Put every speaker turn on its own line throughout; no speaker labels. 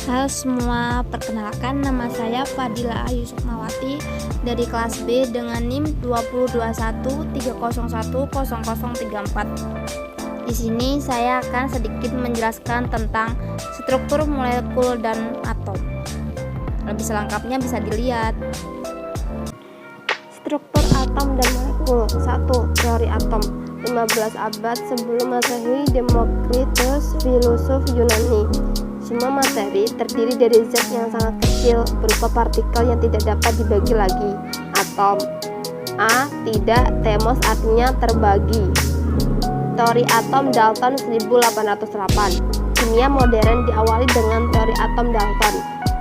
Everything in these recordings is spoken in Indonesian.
Halo semua, perkenalkan nama saya Fadila Ayu Sukmawati dari kelas B dengan NIM 202130100034. Di sini saya akan sedikit menjelaskan tentang struktur molekul dan atom. Lebih selengkapnya bisa dilihat. Struktur atom dan molekul. 1. Teori atom. 15 abad sebelum Masehi, Demokritus, filosof Yunani. Semua materi terdiri dari zat yang sangat kecil berupa partikel yang tidak dapat dibagi lagi. Atom. A. Tidak, temos artinya terbagi. Teori atom Dalton 1808. Kimia modern diawali dengan teori atom Dalton.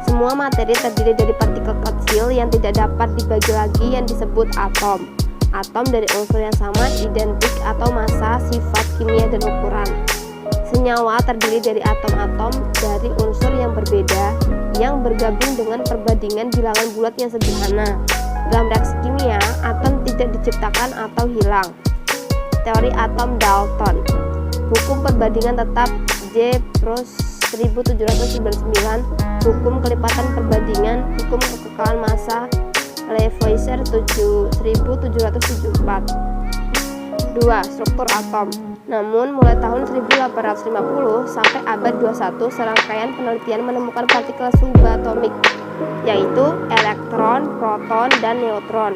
Semua materi terdiri dari partikel kecil yang tidak dapat dibagi lagi yang disebut atom. Atom dari unsur yang sama, identik atau massa, sifat kimia dan ukuran. Senyawa terdiri dari atom-atom dari unsur yang berbeda yang bergabung dengan perbandingan bilangan bulat yang sederhana. Dalam reaksi kimia, atom tidak diciptakan atau hilang. Teori atom Dalton. Hukum perbandingan tetap J. Proust 1799. Hukum kelipatan perbandingan. Hukum kekekalan massa Lavoisier 1774. 2. Struktur atom. Namun mulai tahun 1850 sampai abad 21 serangkaian penelitian menemukan partikel subatomik, yaitu elektron, proton, dan neutron.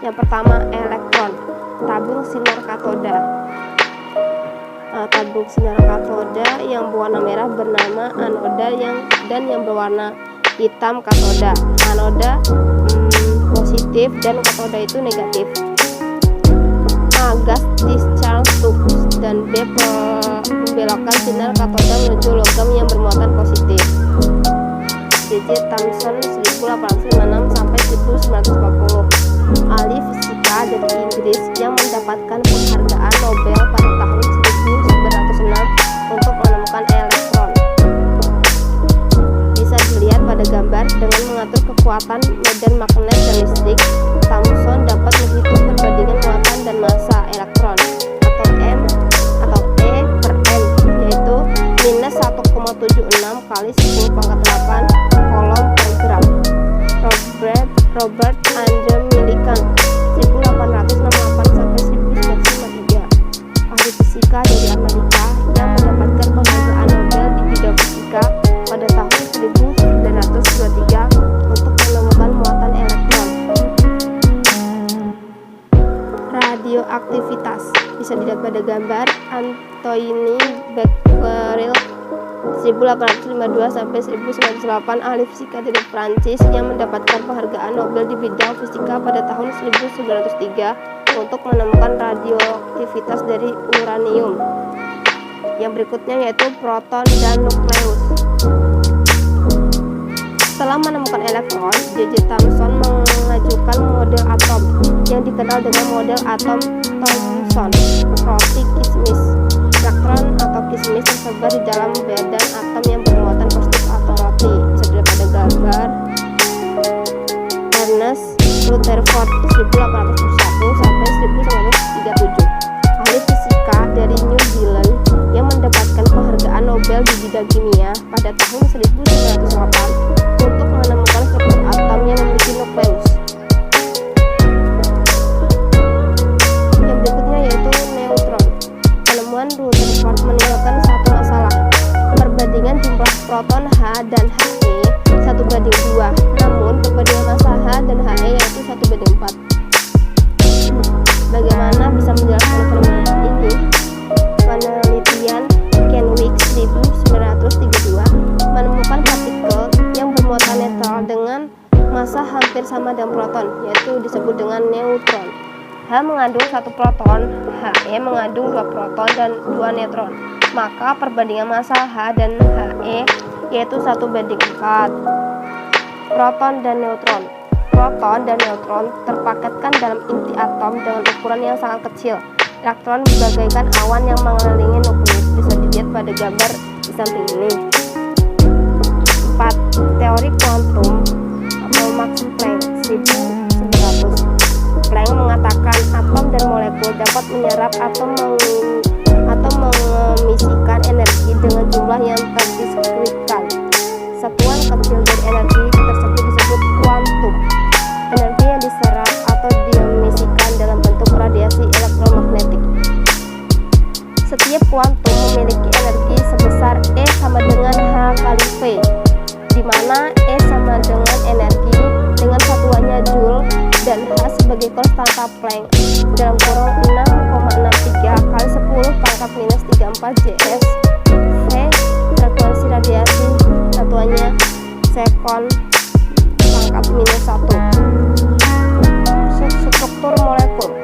Yang pertama, elektron, tabung sinar katoda. Tabung sinar katoda yang berwarna merah bernama anoda dan yang berwarna hitam katoda. Anoda positif dan katoda itu negatif. A. Gas discharge tubes, dan B. Pembelokkan sinar katoda menuju logam yang bermuatan positif. J.J. Thomson 1856 sampai 1940. Ahli fisika dari Inggris yang mendapatkan penghargaan Nobel pada tahun 1906 untuk menemukan elektron. Bisa dilihat pada gambar. Dengan mengatur kekuatan medan magnet dan listrik, Thomson dapat menghitung perbandingan muatan dan massa elektron atau M atau E per M, yaitu minus 1,76 kali 10 pangkat 8 kolom per gram. Robert Andre Millikan 1868 sampai 1953, ahli fisika dari Amerika yang mendapatkan penghargaan Nobel di bidang fisika pada tahun 1923 untuk menemukan muatan elektron. Radioaktivitas bisa dilihat pada gambar. Anthony Becquerel 1852 sampai 1908, ahli fisika dari Prancis yang mendapatkan penghargaan Nobel di bidang fisika pada tahun 1903 untuk menemukan radioaktivitas dari uranium. Yang berikutnya yaitu proton dan nukleus. Setelah menemukan elektron, J.J. Thomson mengajukan model atom yang dikenal dengan model atom Thomson. Roti kismis. Elektron atau kismis tersebar di dalam badan atom yang bermuatan positif atau roti. Bisa dilihat pada gambar. Ernest Rutherford 1871 sampai 1937, ahli fisika dari New Zealand yang mendapatkan penghargaan Nobel di bidang kimia pada tahun 1908 untuk menemukan struktur atom yang memiliki nukleus. Yang berikutnya yaitu neutron. Penemuan Rutherford meninggalkan satu masalah. Perbandingan jumlah proton H dan He 1:2. Namun perbandingan massa H dan He yaitu 1:4. Bagaimana bisa menjelaskan fenomena ini? Penelitian Kenwick 1932 menemukan partikel yang bermuatan netral dengan massa hampir sama dengan proton, yaitu disebut dengan neutron. H mengandung 1 proton, He mengandung 2 proton dan 2 neutron. Maka perbandingan massa H dan He yaitu 1:4. Proton dan neutron. Proton dan neutron terpaketkan dalam inti atom dengan ukuran yang sangat kecil. Elektron bagaikan awan yang mengelilingi nukleus. Bisa dilihat pada gambar di samping ini. 4. Teori kuantum atau Max Planck 1900. Planck mengatakan atom dan molekul dapat menyerap atau mengemisikan energi dengan jumlah yang terdiskripsikan. 1 kali V, di mana E sama dengan energi dengan satuannya Joule dan H sebagai konstanta Planck dalam kurung 6,63 kali 10 pangkat minus 34 J/s. V frekuensi radiasi satuannya sekon pangkat minus 1. Struktur molekul.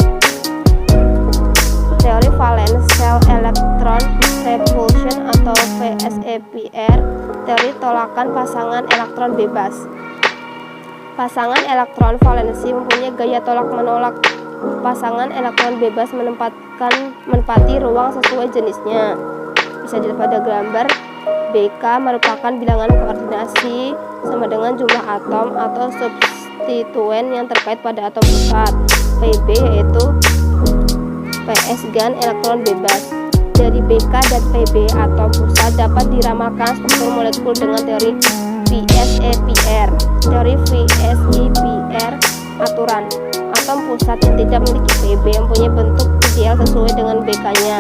Teori valence shell electron repulsion atau VSEPR, teori tolakan pasangan elektron bebas. Pasangan elektron valensi mempunyai gaya tolak-menolak. Pasangan elektron bebas menempati ruang sesuai jenisnya. Bisa dilihat pada gambar. BK merupakan bilangan koordinasi sama dengan jumlah atom atau substituen yang terkait pada atom pusat. PB yaitu PS GaN elektron bebas. Dari BK dan PB atom pusat dapat diramalkan struktur molekul dengan teori VSEPR. Teori VSEPR aturan atom pusat yang tidak memiliki PB mempunyai bentuk ideal sesuai dengan BK-nya.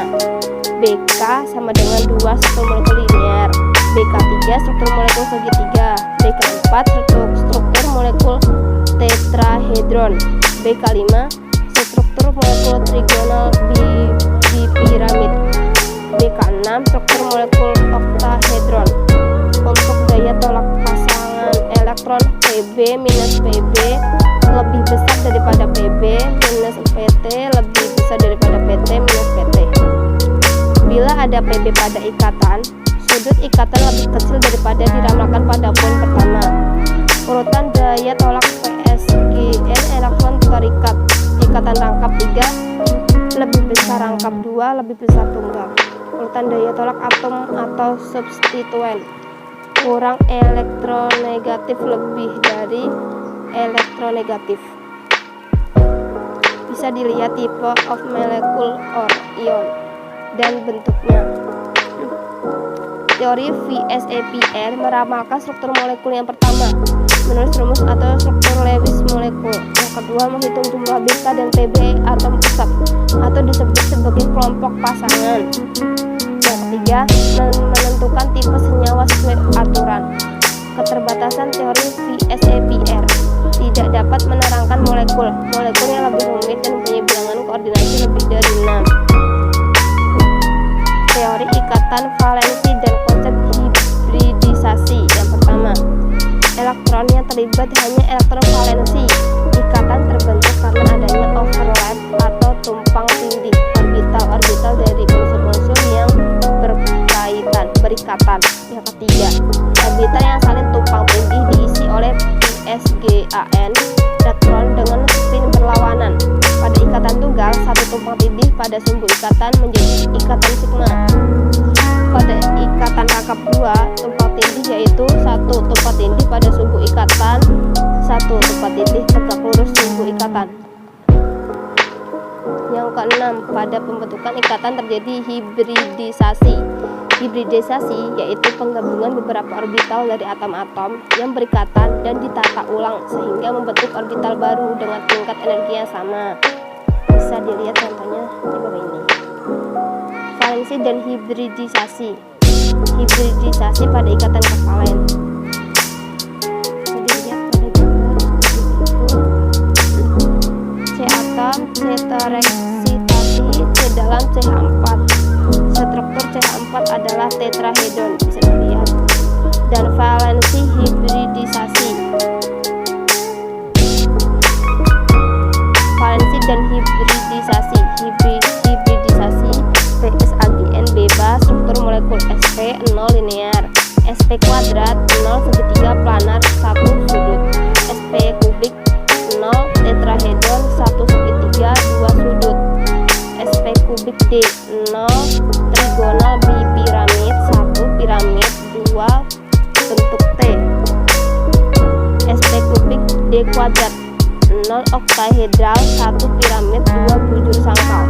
BK sama dengan 2 struktur molekul linear, BK3 struktur molekul segitiga, BK4 struktur molekul tetrahedron, BK5 struktur molekul trigonal bipiramid, BK6 struktur molekul oktahedron. Untuk daya tolak pasangan elektron PB minus PB lebih besar daripada PB minus PT lebih besar daripada PT minus PT. Bila ada PB pada ikatan, sudut ikatan lebih kecil daripada diramalkan pada poin pertama. Urutan daya tolak PSGN elektron terikat. Ikatan rangkap 3 lebih besar rangkap 2 lebih besar tunggal. Urutan daya tolak atom atau substituen. Kurang elektronegatif lebih dari elektronegatif. Bisa dilihat tipe of molecule or ion dan bentuknya. Teori VSEPR meramalkan struktur molekul yang pertama menulis rumus atau struktur Lewis molekul. Yang kedua menghitung jumlah BK dan PB atom pusat atau disebut sebagai kelompok pasangan. Yang ketiga menentukan tipe senyawa sesuai aturan. Keterbatasan teori VSEPR tidak dapat menerangkan molekul yang lebih rumit dan mempunyai bilangan koordinasi lebih dari 6. Teori ikatan valensi dan konsep hibridisasi. Yang pertama, elektron yang terlibat hanya elektron valensi. Ikatan terbentuk karena adanya overlap atau tumpang tindih orbital dari unsur-unsur yang berikatan. Yang ketiga, orbital yang saling tumpang tindih diisi oleh PSGAN elektron dengan spin berlawanan. Pada ikatan tunggal, satu tumpang tindih pada sumbu ikatan menjadi ikatan sigma. Pada ikatan rangkap 2 tumpang tindih yaitu satu tumpang tindih pada sumbu ikatan, satu tumpang tindih tegak lurus sumbu ikatan. Yang keenam, pada pembentukan ikatan terjadi hibridisasi. Hibridisasi yaitu penggabungan beberapa orbital dari atom-atom yang berikatan dan ditata ulang sehingga membentuk orbital baru dengan tingkat energi yang sama. Bisa dilihat contohnya di bawah ini. Valensi dan hibridisasi. Hibridisasi pada ikatan kevalen. Bisa dilihat pada gambar C atom, C tereksitasi, C dalam CH4. Struktur CH4 adalah tetrahedron, bisa dilihat. Dan valensi hibridisasi. Valensi dan hibridisasi. Hibridisasi PSAGN bebas, struktur molekul sp 0 linear, sp kuadrat 0 segitiga planar 1 sudut, sp kubik 0 tetrahedron 1 segitiga 2 sudut, sp kubik d 0 trigonal bipiramid 1 piramid 2 bentuk T, sp kubik d kuadrat 0 oktahedral 1 piramid 2 bujur sangkal.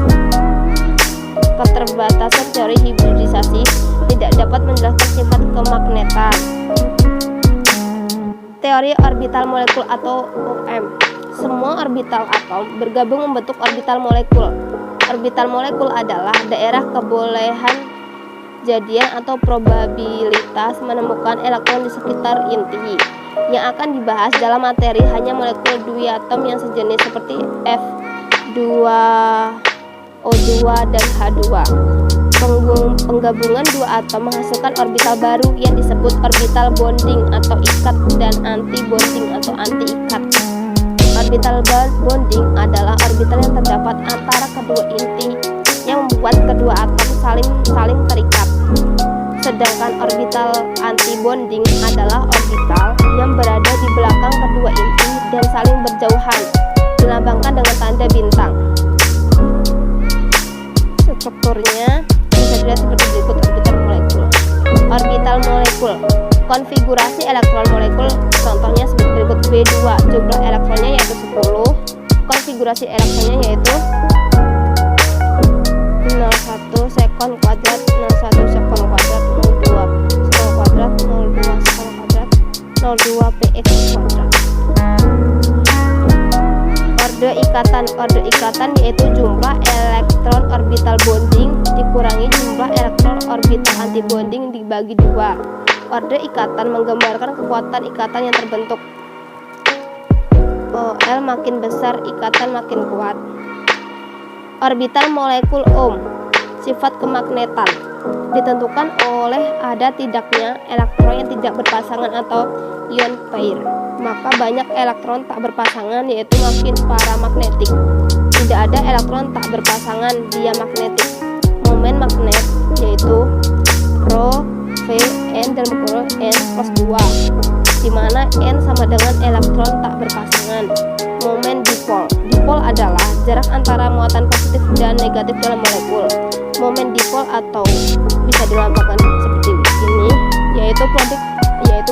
Keterbatasan teori hibridisasi tidak dapat menjelaskan sifat kemagnetan. Teori orbital molekul atau OM. Semua orbital atom bergabung membentuk orbital molekul. Orbital molekul adalah daerah kebolehan kejadian atau probabilitas menemukan elektron di sekitar inti. Yang akan dibahas dalam materi hanya molekul duiatom yang sejenis seperti F2O2 dan H2. Penggabungan dua atom menghasilkan orbital baru yang disebut orbital bonding atau ikat dan anti-bonding atau anti-ikat. Orbital bonding adalah orbital yang terdapat antara kedua inti yang membuat kedua atom saling terikat. Sedangkan orbital anti-bonding adalah orbital yang berada di belakang kedua inti dan saling berjauhan, dilambangkan dengan tanda bintang. Strukturnya bisa dilihat seperti berikut. Orbital molekul. Konfigurasi elektron molekul contohnya seperti berikut. B2 jumlah elektronnya yaitu 10. Konfigurasi elektronnya yaitu 01 sekon kuadrat, 01 sekon kuadrat, 02 sekon kuadrat, 02 sekon kuadrat, 02 px kuadrat. Orde ikatan yaitu jumlah elektron orbital bonding dikurangi jumlah elektron orbital antibonding dibagi 2. Orde ikatan menggambarkan kekuatan ikatan yang terbentuk. L makin besar, ikatan makin kuat. Orbital molekul ohm. Sifat kemagnetan ditentukan oleh ada tidaknya elektron yang tidak berpasangan atau ion pair. Maka banyak elektron tak berpasangan yaitu makin paramagnetik. Tidak ada elektron tak berpasangan diamagnetik. Momen magnet yaitu Rho V N dan berkurang N plus 2, di mana N sama dengan elektron tak berpasangan. Momen dipol. Dipol adalah jarak antara muatan positif dan negatif dalam molekul. Momen dipol atau bisa dilambangkan seperti ini yaitu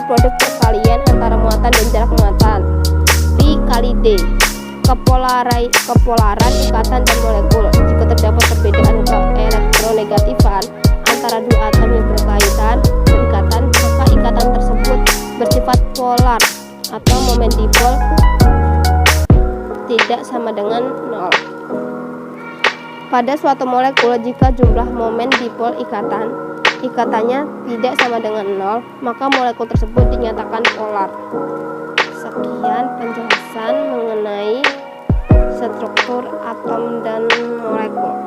produk perkalian antara muatan dan jarak muatan. Pi kali D. Kepolaran ikatan dan molekul. Jika terdapat perbedaan elektronegatifan antara dua atom yang berikatan, maka ikatan tersebut bersifat polar atau momen dipol tidak sama dengan 0. Pada suatu molekul, jika jumlah momen dipol ikatannya tidak sama dengan 0, maka molekul tersebut dinyatakan polar. Sekian penjelasan mengenai struktur atom dan molekul.